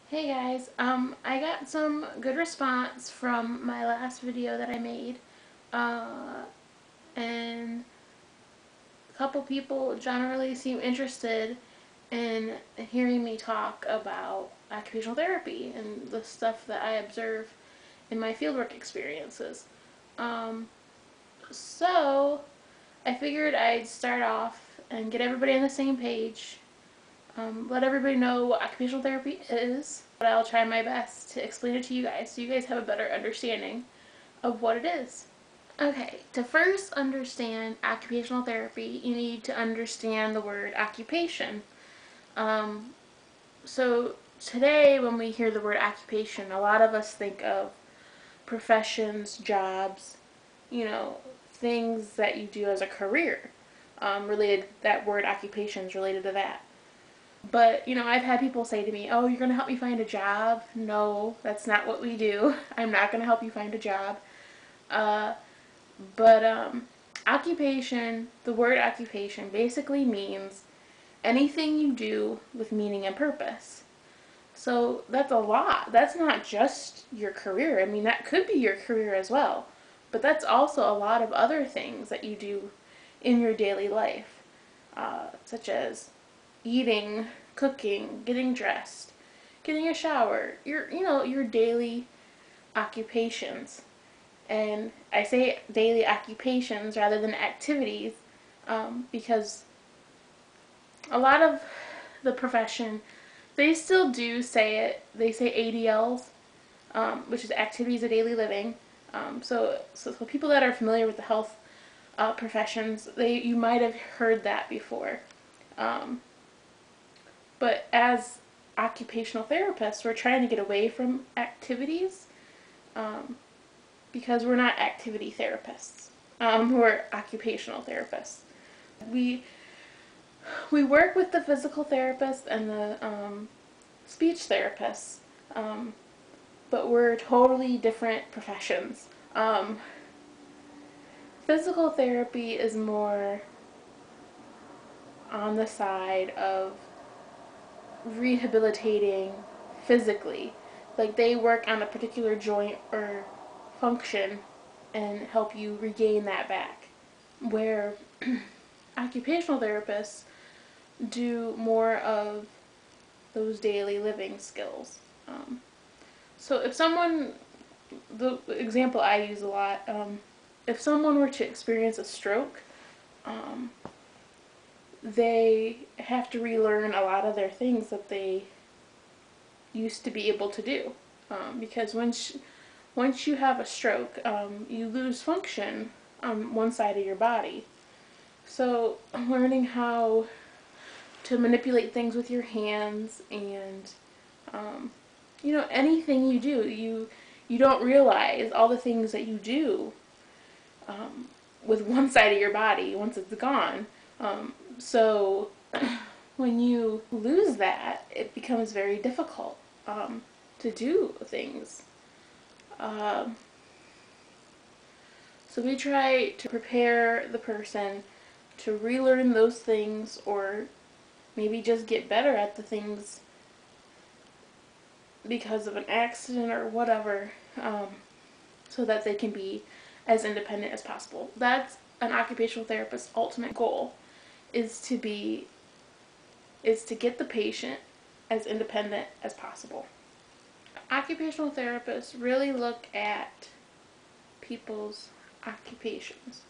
Hey guys, I got some good response from my last video that I made, uh, and a couple people generally seem interested in hearing me talk about occupational therapy and the stuff that I observe in my fieldwork experiences. Um, so I figured I'd start off and get everybody on the same page. Let everybody know what occupational therapy is, but I'll try my best to explain it to you guys so you guys have a better understanding of what it is. Okay, to first understand occupational therapy, you need to understand the word occupation. Um, so today, when we hear the word occupation, a lot of us think of professions, jobs, things that you do as a career. That word occupation is related to that. But, I've had people say to me, oh, you're going to help me find a job? No, that's not what we do. I'm not going to help you find a job. Uh, but occupation, the word occupation basically means anything you do with meaning and purpose. So that's a lot. That's not just your career. I mean, that could be your career as well. But that's also a lot of other things that you do in your daily life, such as eating, cooking, getting dressed, getting a shower, your daily occupations. And I say daily occupations rather than activities because a lot of the profession, they still do say it. They say ADLs, which is activities of daily living. So people that are familiar with the health professions, you might have heard that before. Um, But as occupational therapists, we're trying to get away from activities um, because we're not activity therapists. We're occupational therapists. We we work with the physical therapist and the speech therapists, um, but we're totally different professions. Physical therapy is more on the side of rehabilitating physically. Like they work on a particular joint or function and help you regain that back. Where occupational therapists do more of those daily living skills. Um, so if someone, the example I use a lot, if someone were to experience a stroke, um, they have to relearn a lot of their things that they used to be able to do. Because once you have a stroke, you lose function on one side of your body. So learning how to manipulate things with your hands and um, anything you do, you don't realize all the things that you do with one side of your body once it's gone. So when you lose that, it becomes very difficult to do things. Um, so we try to prepare the person to relearn those things or maybe just get better at the things because of an accident or whatever, so that they can be as independent as possible. That's an occupational therapist's ultimate goal, is to be is to get the patient as independent as possible. Occupational therapists really look at people's occupations,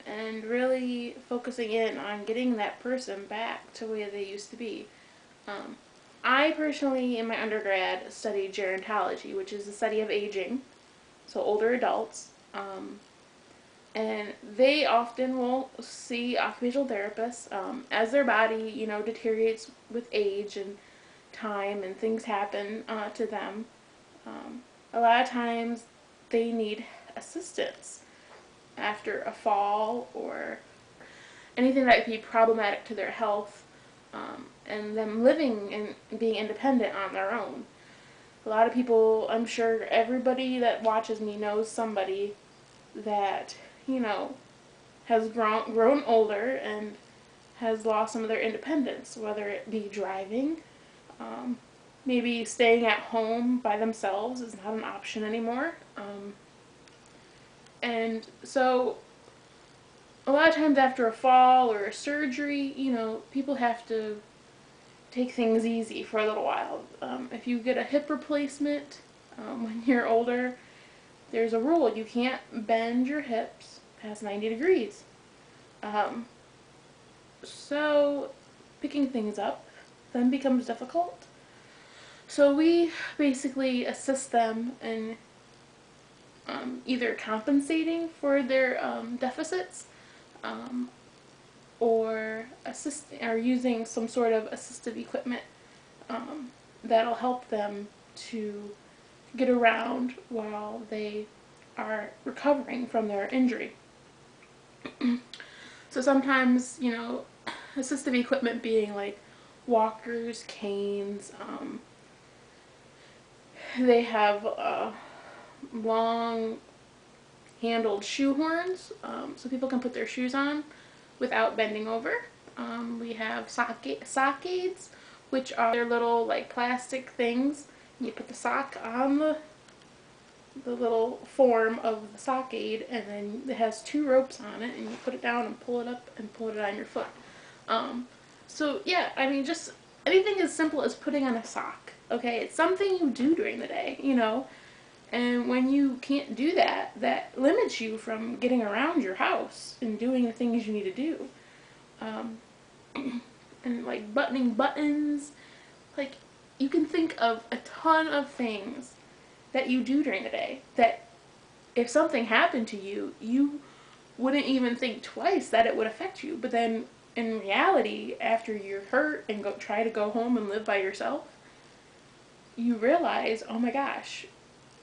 and really focusing in on getting that person back to where they used to be. Um, I personally, in my undergrad, studied gerontology, which is the study of aging, so older adults. And they often will see occupational therapists as their body, deteriorates with age and time, and things happen to them. A lot of times, they need assistance after a fall or anything that could be problematic to their health, and them living and being independent on their own. A lot of people, I'm sure everybody that watches me knows somebody that, you know, has grown older and has lost some of their independence, whether it be driving, um, maybe staying at home by themselves is not an option anymore. And so a lot of times after a fall or a surgery, people have to take things easy for a little while. If you get a hip replacement when you're older, there's a rule. You can't bend your hips past 90 degrees. Um, so picking things up then becomes difficult. So we basically assist them in either compensating for their deficits, um, or using some sort of assistive equipment that'll help them to get around while they are recovering from their injury. So sometimes, assistive equipment being like walkers, canes, they have long handled shoe horns, so people can put their shoes on without bending over. We have sock aids, which are their little like plastic things. You put the sock on the little form of the sock aid, and then it has 2 ropes on it, and you put it down and pull it up and pull it on your foot. So yeah, I mean, just anything as simple as putting on a sock. Okay, it's something you do during the day, and when you can't do that, that limits you from getting around your house and doing the things you need to do. And like buttoning buttons, like you can think of a ton of things that you do during the day that if something happened to you, you wouldn't even think twice that it would affect you. But then in reality, after you're hurt and try to go home and live by yourself, you realize, oh my gosh,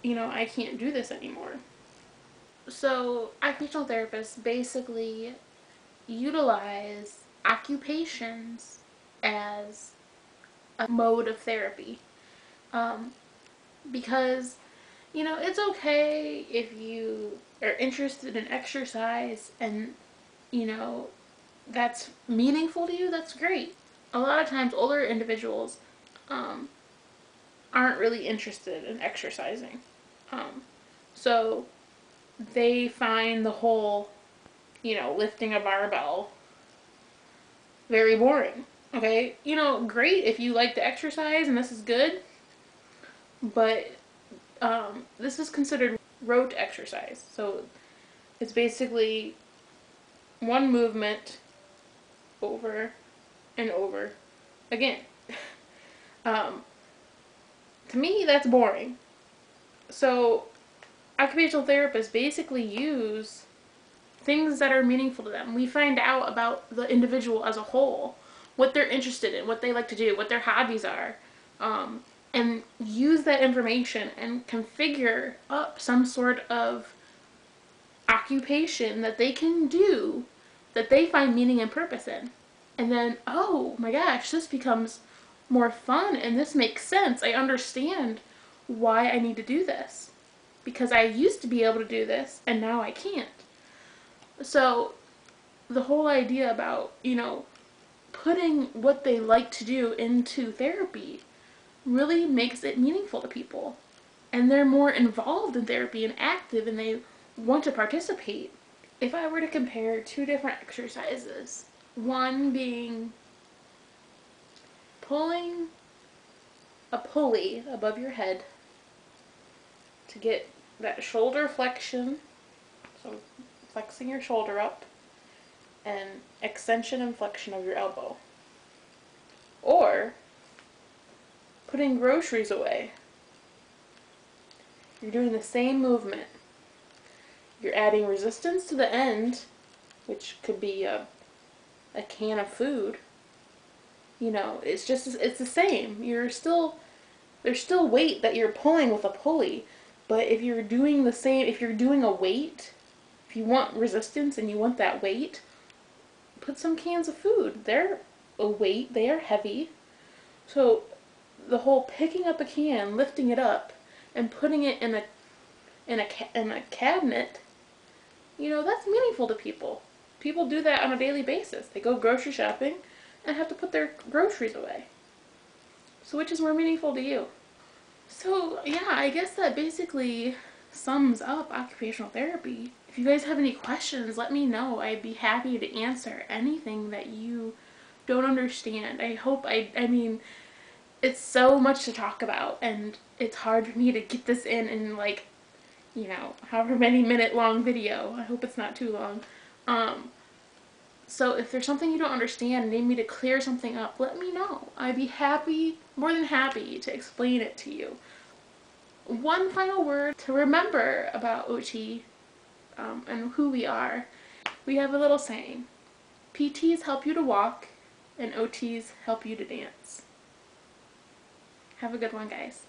I can't do this anymore. So occupational therapists basically utilize occupations as a mode of therapy. Um, because, it's okay if you are interested in exercise and, that's meaningful to you, that's great. A lot of times older individuals um, aren't really interested in exercising. Um, so they find the whole, lifting a barbell very boring. Okay? Great if you like to exercise and this is good, but this is considered rote exercise. So it's basically one movement over and over again. Um, to me, that's boring. So occupational therapists basically use things that are meaningful to them. We find out about the individual as a whole, what they're interested in, what they like to do, what their hobbies are, and use that information and configure up some sort of occupation that they can do that they find meaning and purpose in. And then, oh my gosh, this becomes more fun and this makes sense. I understand why I need to do this. Because I used to be able to do this and now I can't. So the whole idea about, putting what they like to do into therapy really makes it meaningful to people. And they're more involved in therapy and active and they want to participate. If I were to compare 2 different exercises, one being pulling a pulley above your head to get that shoulder flexion, so flexing your shoulder up, and extension and flexion of your elbow. Or putting groceries away. You're doing the same movement. You're adding resistance to the end, which could be a can of food. It's the same. There's still weight that you're pulling with a pulley, but if you're doing a weight, if you want resistance and you want that weight, put some cans of food. They're a weight, they are heavy. So the whole picking up a can, lifting it up, and putting it in a cabinet, that's meaningful to people. People do that on a daily basis. They go grocery shopping and have to put their groceries away. So which is more meaningful to you? So yeah, I guess that basically sums up occupational therapy. If you guys have any questions, let me know. I'd be happy to answer anything that you don't understand. I mean, it's so much to talk about, and it's hard for me to get this in like, you know, however many minute long video. I hope it's not too long. So if there's something you don't understand and need me to clear something up, let me know. I'd be happy, more than happy, to explain it to you. One final word to remember about OT and who we are. We have a little saying: PTs help you to walk, and OTs help you to dance. Have a good one, guys.